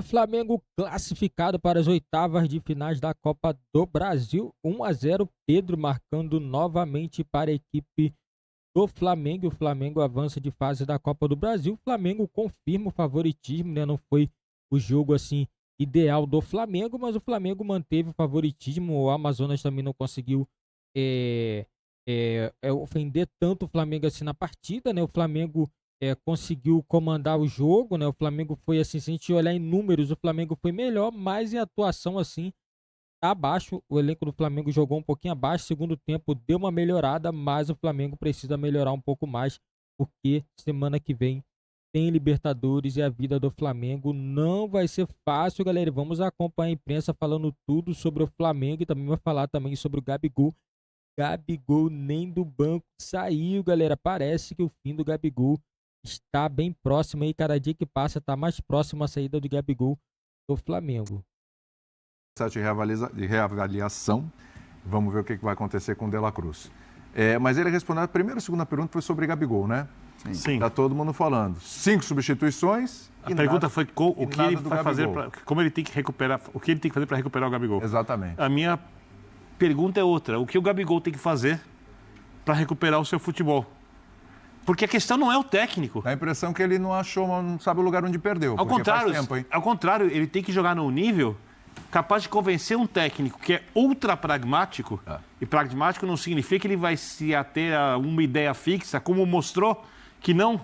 Flamengo classificado para as oitavas de finais da Copa do Brasil. 1-0, Pedro marcando novamente para a equipe do Flamengo. O Flamengo avança de fase da Copa do Brasil. O Flamengo confirma o favoritismo, né? Não foi o jogo assim ideal do Flamengo, mas o Flamengo manteve o favoritismo. O Amazonas também não conseguiu ofender tanto o Flamengo assim na partida, né? O Flamengo conseguiu comandar o jogo, né? O Flamengo foi assim, se a gente olhar em números, o Flamengo foi melhor, mas em atuação assim tá abaixo. O elenco do Flamengo jogou um pouquinho abaixo. Segundo tempo deu uma melhorada, mas o Flamengo precisa melhorar um pouco mais, porque semana que vem tem Libertadores e a vida do Flamengo não vai ser fácil, galera. Vamos acompanhar a imprensa falando tudo sobre o Flamengo e também vai falar também sobre o Gabigol. Gabigol nem do banco saiu, galera. Parece que o fim do Gabigol está bem próximo aí. Cada dia que passa está mais próximo a saída do Gabigol do Flamengo. De reavaliação. Vamos ver o que vai acontecer com o De La Cruz. Mas ele respondeu, a primeira e segunda pergunta foi sobre Gabigol, né? Sim. Tá todo mundo falando. 5 substituições. A pergunta foi o que ele vai fazer, como ele tem que recuperar, o que ele tem que fazer para recuperar o Gabigol. Exatamente. A minha pergunta é outra. O que o Gabigol tem que fazer para recuperar o seu futebol? Porque a questão não é o técnico. Dá a impressão que ele não achou, não sabe o lugar onde perdeu. Ao contrário, ele tem que jogar num nível capaz de convencer um técnico que é ultra pragmático. E pragmático não significa que ele vai se ater a uma ideia fixa, como mostrou que não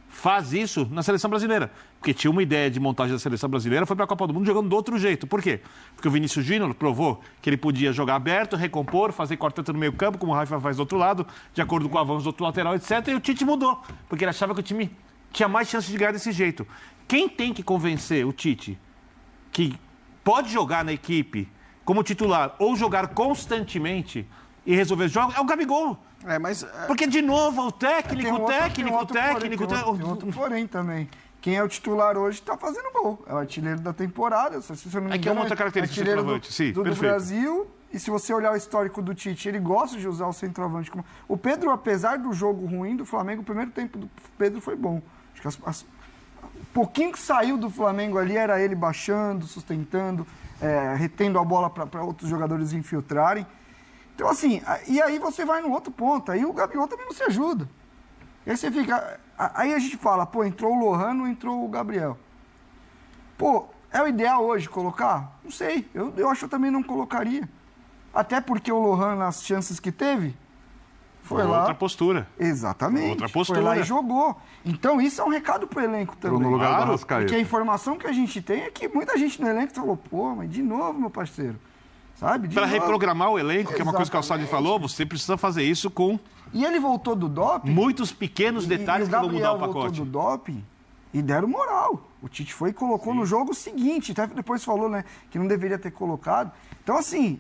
faz isso na seleção brasileira. Porque tinha uma ideia de montagem da seleção brasileira, foi para a Copa do Mundo jogando do outro jeito. Por quê? Porque o Vinícius Júnior provou que ele podia jogar aberto, recompor, fazer quarteto no meio campo, como o Rafa faz do outro lado, de acordo com o avanço do outro lateral, etc. E o Tite mudou, porque ele achava que o time tinha mais chance de ganhar desse jeito. Quem tem que convencer o Tite que pode jogar na equipe como titular ou jogar constantemente e resolver os jogos é o Gabigol. Porque, de novo, o técnico... Tem outro porém também. Quem é o titular hoje está fazendo gol. É o artilheiro da temporada. Se você não me engano, é uma outra característica do centroavante. do Brasil. E se você olhar o histórico do Tite, ele gosta de usar o centroavante. O Pedro, apesar do jogo ruim do Flamengo, o primeiro tempo do Pedro foi bom. Acho que o pouquinho que saiu do Flamengo ali era ele baixando, sustentando, retendo a bola para outros jogadores infiltrarem. Então, assim, e aí você vai no outro ponto, aí o Gabigol também não se ajuda. E aí você fica... Aí a gente fala, pô, entrou o Lohan, não entrou o Gabriel. Pô, é o ideal hoje colocar? Não sei, eu acho que eu também não colocaria. Até porque o Lohan, nas chances que teve, foi lá... Outra postura. Exatamente. Outra postura. Foi lá e jogou. Então, isso é um recado pro elenco também. No lugar do Arrascaeta. Porque a informação que a gente tem é que muita gente no elenco falou, pô, mas de novo, meu parceiro. Para reprogramar o elenco, que é uma coisa que o Calçado falou, você precisa fazer isso com... E ele voltou do doping... Muitos pequenos detalhes que vão mudar o pacote. Voltou do doping e deram moral. O Tite foi e colocou no jogo o seguinte, até depois falou, né, que não deveria ter colocado. Então, assim,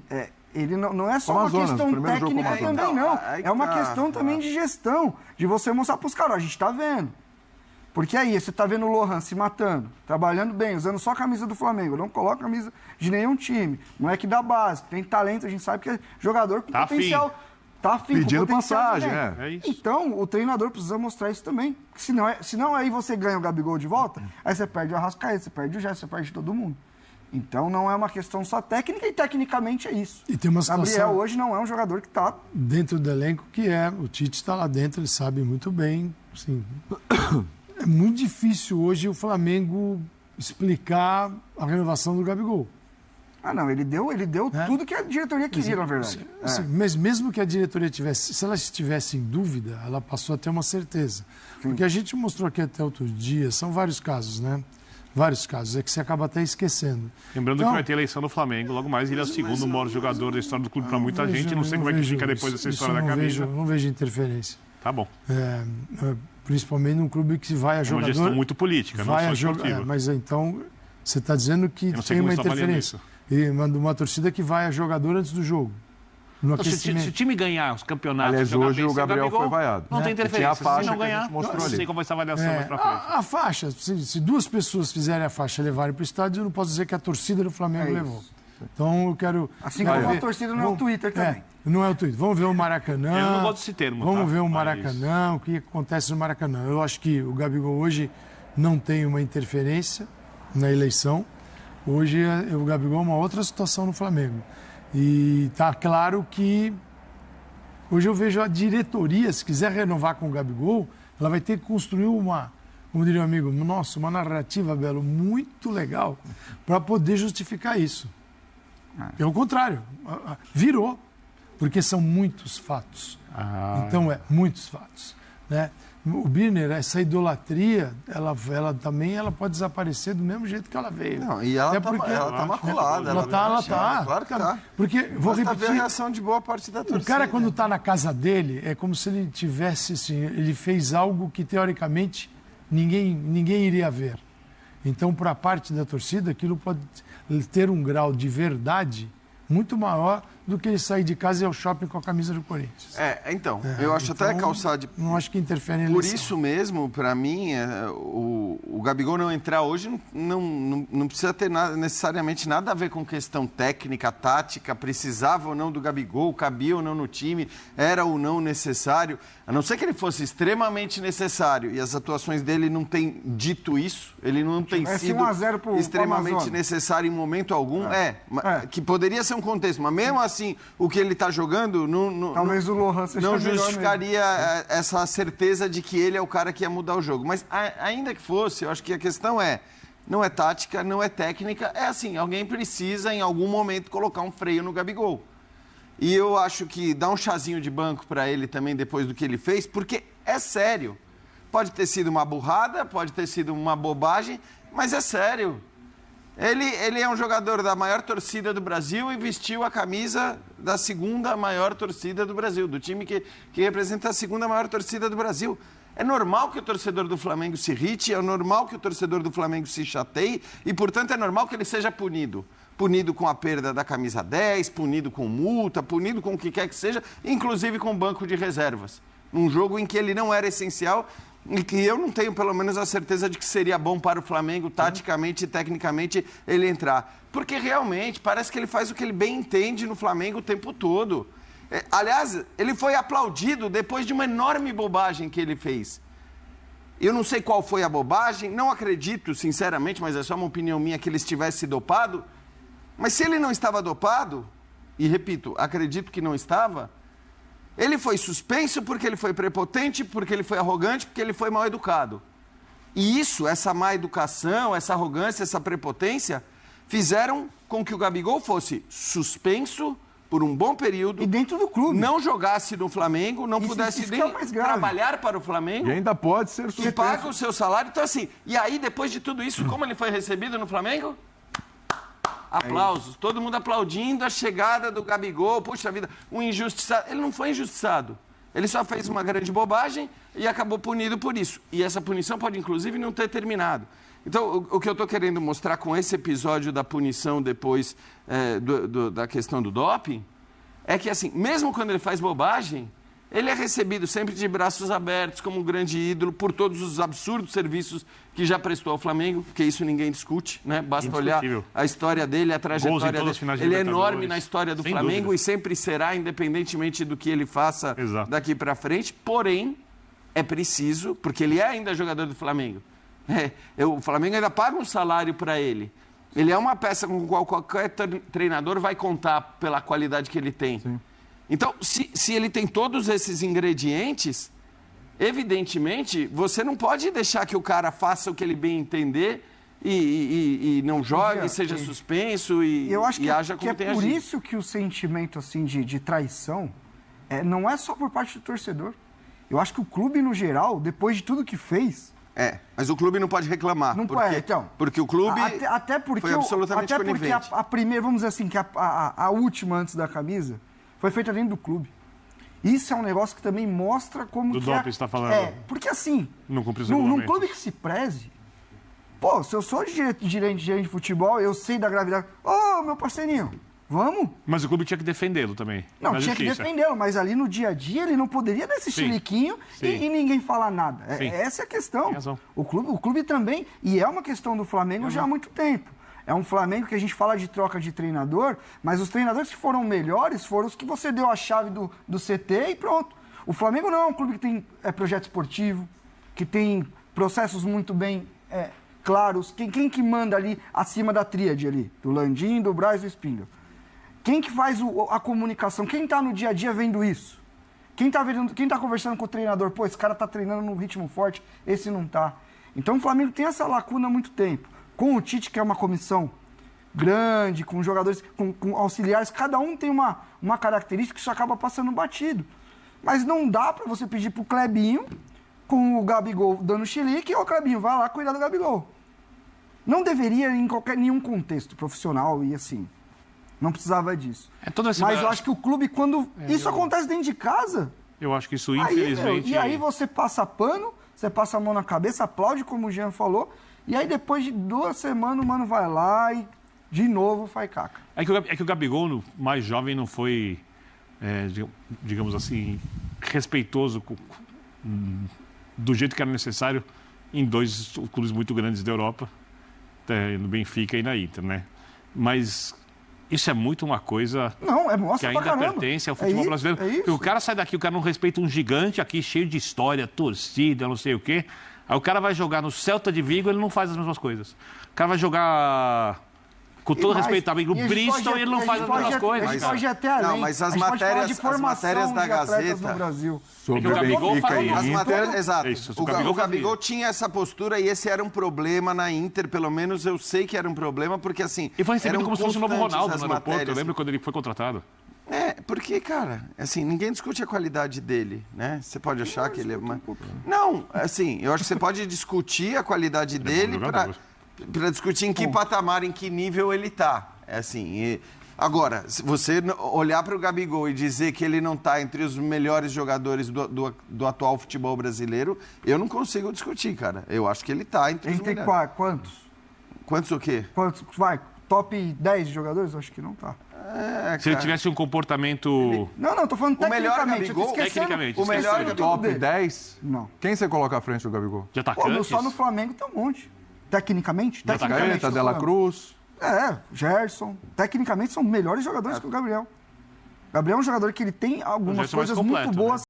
ele não é só uma questão técnica também, não. É uma questão também de gestão, de você mostrar para os caras, a gente está vendo. Porque aí, você tá vendo o Lohan se matando, trabalhando bem, usando só a camisa do Flamengo, não coloca a camisa de nenhum time. Moleque da base, tem talento, a gente sabe que é jogador com potencial. Tá afim, pedindo com passagem, é isso. Então, o treinador precisa mostrar isso também. Senão aí você ganha o Gabigol de volta, aí você perde o Arrascaeta, você perde o Gerson, você perde todo mundo. Então, não é uma questão só técnica e tecnicamente é isso. E tem uma situação... Gabriel hoje não é um jogador que está... Dentro do elenco que o Tite está lá dentro, ele sabe muito bem, assim... É muito difícil hoje o Flamengo explicar a renovação do Gabigol. Não, ele deu tudo que a diretoria queria, na verdade. Mas mesmo que a diretoria tivesse, se ela estivesse em dúvida, ela passou a ter uma certeza. Sim. Porque a gente mostrou aqui até outro dia, são vários casos, né? Vários casos, é que você acaba até esquecendo. Lembrando que vai ter eleição do Flamengo, logo mais ele é o segundo maior jogador da história do clube para muita gente, não sei como é que fica depois dessa história da camisa. Não vejo interferência. Tá bom. Principalmente num clube que vai a jogador... É uma gestão muito política, não só esportiva. Mas então, você está dizendo que tem uma interferência. E uma torcida que vai a jogador antes do jogo. Então, se o time ganhar os campeonatos... Aliás, hoje o Gabriel foi vaiado. Não tem interferência. Se não ganhar, não sei como vai ser a avaliação mais pra frente. A faixa, se duas pessoas fizerem a faixa e levarem para o estádio, eu não posso dizer que a torcida do Flamengo levou. Então eu quero... Assim como a torcida não é o Twitter também. Não é o Twitter. Vamos ver o Maracanã. Eu não gosto desse termo. Vamos ver o Maracanã, o que acontece no Maracanã. Eu acho que o Gabigol hoje não tem uma interferência. na eleição. Hoje o Gabigol é uma outra situação no Flamengo. E tá claro que hoje eu vejo a diretoria, se quiser renovar com o Gabigol, ela vai ter que construir uma, como diria o amigo, nossa, uma narrativa, Belo, muito legal para poder justificar isso. Pelo contrário, virou, porque são muitos fatos. Então, muitos fatos, né? O Birner, essa idolatria, ela também pode desaparecer do mesmo jeito que ela veio. Não, e ela tá maculada. Ela tá. Claro que tá. Porque, vou Basta repetir, ver a reação de boa parte da torcida. o cara, quando está na casa dele, é como se ele tivesse, assim, ele fez algo que, teoricamente, ninguém iria ver. Então, para a parte da torcida, aquilo pode ter um grau de verdade muito maior do que ele sair de casa e ir ao shopping com a camisa do Corinthians. Então, eu acho até calçar de... Não acho que interfere em Por eleição. isso mesmo, para mim, o Gabigol não entrar hoje não precisa ter necessariamente nada a ver com questão técnica, tática, precisava ou não do Gabigol, cabia ou não no time, era ou não necessário. A não ser que ele fosse extremamente necessário e as atuações dele não têm dito isso, ele não tem sido 1-0 pro extremamente Amazonas. necessário em momento algum, que poderia ser um contexto, mas mesmo assim, o que ele está jogando Talvez o Lohan seja não melhor justificaria essa certeza de que ele é o cara que ia mudar o jogo. Mas ainda que fosse, eu acho que a questão não é tática, não é técnica, é assim, alguém precisa em algum momento colocar um freio no Gabigol. E eu acho que dá um chazinho de banco para ele também depois do que ele fez, porque é sério. Pode ter sido uma burrada, pode ter sido uma bobagem, mas é sério. Ele é um jogador da maior torcida do Brasil e vestiu a camisa da segunda maior torcida do Brasil, do time que representa a segunda maior torcida do Brasil. É normal que o torcedor do Flamengo se irrite, é normal que o torcedor do Flamengo se chateie e, portanto, é normal que ele seja punido. Punido com a perda da camisa 10, punido com multa, punido com o que quer que seja, inclusive com banco de reservas. Um jogo em que ele não era essencial e que eu não tenho, pelo menos, a certeza de que seria bom para o Flamengo, taticamente e tecnicamente, ele entrar. Porque, realmente, parece que ele faz o que ele bem entende no Flamengo o tempo todo. Aliás, ele foi aplaudido depois de uma enorme bobagem que ele fez. Eu não sei qual foi a bobagem, não acredito, sinceramente, mas é só uma opinião minha, que ele estivesse dopado. Mas se ele não estava dopado, e repito, acredito que não estava, ele foi suspenso porque ele foi prepotente, porque ele foi arrogante, porque ele foi mal educado. E isso, essa má educação, essa arrogância, essa prepotência, fizeram com que o Gabigol fosse suspenso por um bom período. E dentro do clube. Não jogasse no Flamengo, não pudesse isso nem que é o mais grave. trabalhar para o Flamengo. E ainda pode ser E suspenso. paga o seu salário. Então, assim, e aí, depois de tudo isso, como ele foi recebido no Flamengo? Aplausos. Todo mundo aplaudindo a chegada do Gabigol. Puxa vida, um injustiçado. Ele não foi injustiçado. Ele só fez uma grande bobagem e acabou punido por isso. E essa punição pode, inclusive, não ter terminado. Então, o que eu estou querendo mostrar com esse episódio da punição depois da questão do doping é que, assim, mesmo quando ele faz bobagem, ele é recebido sempre de braços abertos como um grande ídolo por todos os absurdos serviços que já prestou ao Flamengo, porque isso ninguém discute, né? Basta olhar a história dele, a trajetória dele. Ele é enorme na história do Flamengo e sempre será, independentemente do que ele faça daqui para frente. Porém, é preciso, porque ele é ainda jogador do Flamengo. O Flamengo ainda paga um salário para ele. Ele é uma peça com a qual qualquer treinador vai contar pela qualidade que ele tem. Sim. Então, se ele tem todos esses ingredientes, evidentemente, você não pode deixar que o cara faça o que ele bem entender e não jogue, e seja suspenso e haja como tem agido. Por isso que o sentimento assim, de traição não é só por parte do torcedor. Eu acho que o clube, no geral, depois de tudo que fez... mas o clube não pode reclamar. Não pode, então. Porque o clube até porque foi absolutamente conivente. Até porque a primeira, vamos dizer assim, que a última antes da camisa foi feita dentro do clube. Isso é um negócio que também mostra como do que doping, você está falando. Porque assim, não cumpre os num regulamentos. clube que se preze, pô, se eu sou gerente de futebol, eu sei da gravidade. Ô, meu parceirinho, vamos? Mas o clube tinha que defendê-lo também. Não, tinha que defendê-lo, mas ali no dia a dia ele não poderia dar esse chiliquinho e ninguém falar nada. Essa é a questão. Tem razão. O clube também, e é uma questão do Flamengo já há muito tempo. É um Flamengo que a gente fala de troca de treinador, mas os treinadores que foram melhores foram os que você deu a chave do CT e pronto. O Flamengo não é um clube que tem projeto esportivo, que tem processos muito bem claros. Quem que manda ali acima da tríade ali? Do Landim, do Braz e do Spindle. Quem que faz a comunicação? Quem está no dia a dia vendo isso? Quem tá conversando com o treinador? Pô, esse cara tá treinando num ritmo forte, esse não tá. Então o Flamengo tem essa lacuna há muito tempo. Com o Tite, que é uma comissão grande, com jogadores, com auxiliares, cada um tem uma característica que isso acaba passando batido. Mas não dá para você pedir pro Clebinho, com o Gabigol dando chilique, o Clebinho vai lá cuidar do Gabigol. Não deveria em nenhum contexto profissional e assim. Não precisava disso. Mas eu acho que o clube, quando isso acontece dentro de casa... Eu acho que isso, infelizmente... E aí você passa pano, você passa a mão na cabeça, aplaude, como o Jean falou, e aí depois de 2 semanas o mano vai lá e de novo faz caca. É que o Gabigol, mais jovem, não foi, digamos assim, respeitoso do jeito que era necessário em 2 clubes muito grandes da Europa, no Benfica e na Inter, né? Mas... Isso é muito uma coisa que ainda pertence ao futebol brasileiro. Porque o cara sai daqui, o cara não respeita um gigante aqui cheio de história, torcida, não sei o quê. Aí o cara vai jogar no Celta de Vigo, ele não faz as mesmas coisas. O cara vai jogar, com todo respeito, no Bristol, ele não faz as mesmas coisas. A gente pode até além. Não, mas as matérias da Gazeta... No Brasil. Sobre o Gabigol Exato. O Gabigol tinha essa postura e esse era um problema na Inter, pelo menos eu sei que era um problema, porque assim... E foi recebido como se fosse o novo Ronaldo no aeroporto, eu lembro quando ele foi contratado. Porque, cara, assim, ninguém discute a qualidade dele, né? Você pode achar que ele é... Não, assim, eu acho que você pode discutir a qualidade dele para discutir em que patamar, em que nível ele tá. Agora, se você olhar para o Gabigol e dizer que ele não está entre os melhores jogadores do atual futebol brasileiro, eu não consigo discutir, cara. Eu acho que ele está entre os melhores. Entre quantos? Quantos o quê? Quantos? Vai, top 10 de jogadores? Acho que não tá. Se ele tivesse um comportamento... Não, tô falando tecnicamente. Tecnicamente. O melhor top 10? Não. Quem você coloca à frente do Gabigol? De atacantes? Só no Flamengo tem um monte. Tecnicamente. Gaveta, Dela Cruz... Gerson. Tecnicamente são melhores jogadores que o Gabriel. O Gabriel é um jogador que ele tem algumas coisas muito boas.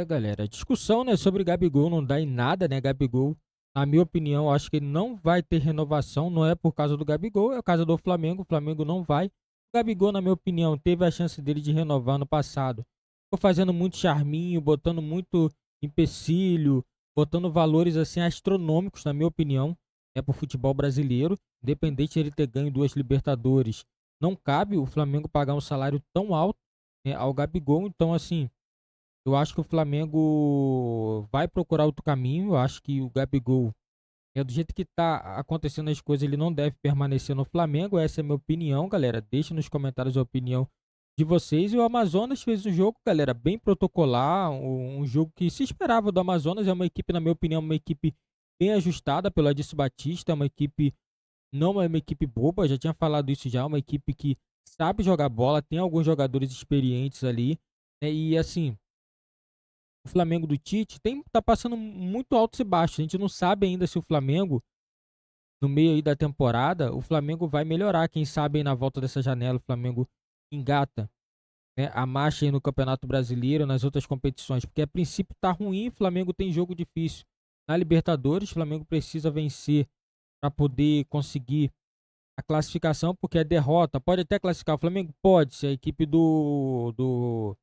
Galera, a discussão, né, sobre Gabigol não dá em nada, né, Gabigol. Na minha opinião, acho que ele não vai ter renovação, não é por causa do Gabigol, é por causa do Flamengo. O Flamengo não vai. O Gabigol, na minha opinião, teve a chance dele de renovar no passado. Ficou fazendo muito charminho, botando muito empecilho, botando valores assim astronômicos, na minha opinião, pro futebol brasileiro. Independente de ele ter ganho 2 Libertadores, não cabe o Flamengo pagar um salário tão alto, né, ao Gabigol. Então, assim, eu acho que o Flamengo vai procurar outro caminho. Eu acho que o Gabigol, do jeito que tá acontecendo as coisas, ele não deve permanecer no Flamengo. Essa é a minha opinião, galera. Deixa nos comentários a opinião de vocês. E o Amazonas fez um jogo, galera, bem protocolar, um jogo que se esperava do Amazonas. É uma equipe, na minha opinião, uma equipe bem ajustada pelo Adilson Batista, não é uma equipe boba, já tinha falado isso já, uma equipe que sabe jogar bola, tem alguns jogadores experientes ali, né? E assim, o Flamengo do Tite tá passando muito altos e baixos. A gente não sabe ainda se o Flamengo, no meio aí da temporada, o Flamengo vai melhorar. Quem sabe aí na volta dessa janela o Flamengo engata, né, a marcha aí no Campeonato Brasileiro, nas outras competições, porque a princípio tá ruim. O Flamengo tem jogo difícil na Libertadores, o Flamengo precisa vencer para poder conseguir a classificação, porque a derrota pode até classificar o Flamengo, pode, se a equipe do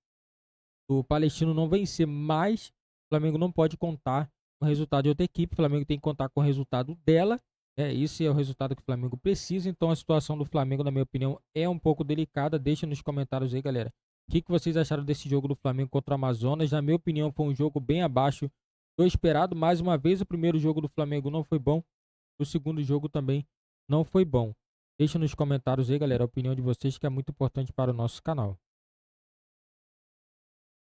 Palestino não vencer, mas o Flamengo não pode contar com o resultado de outra equipe. O Flamengo tem que contar com o resultado dela, esse é o resultado que o Flamengo precisa. Então a situação do Flamengo, na minha opinião, é um pouco delicada. Deixa nos comentários aí, galera, o que vocês acharam desse jogo do Flamengo contra o Amazonas. Na minha opinião, foi um jogo bem abaixo do esperado. Mais uma vez, o primeiro jogo do Flamengo não foi bom, o segundo jogo também não foi bom. Deixa nos comentários aí, galera, a opinião de vocês, que é muito importante para o nosso canal.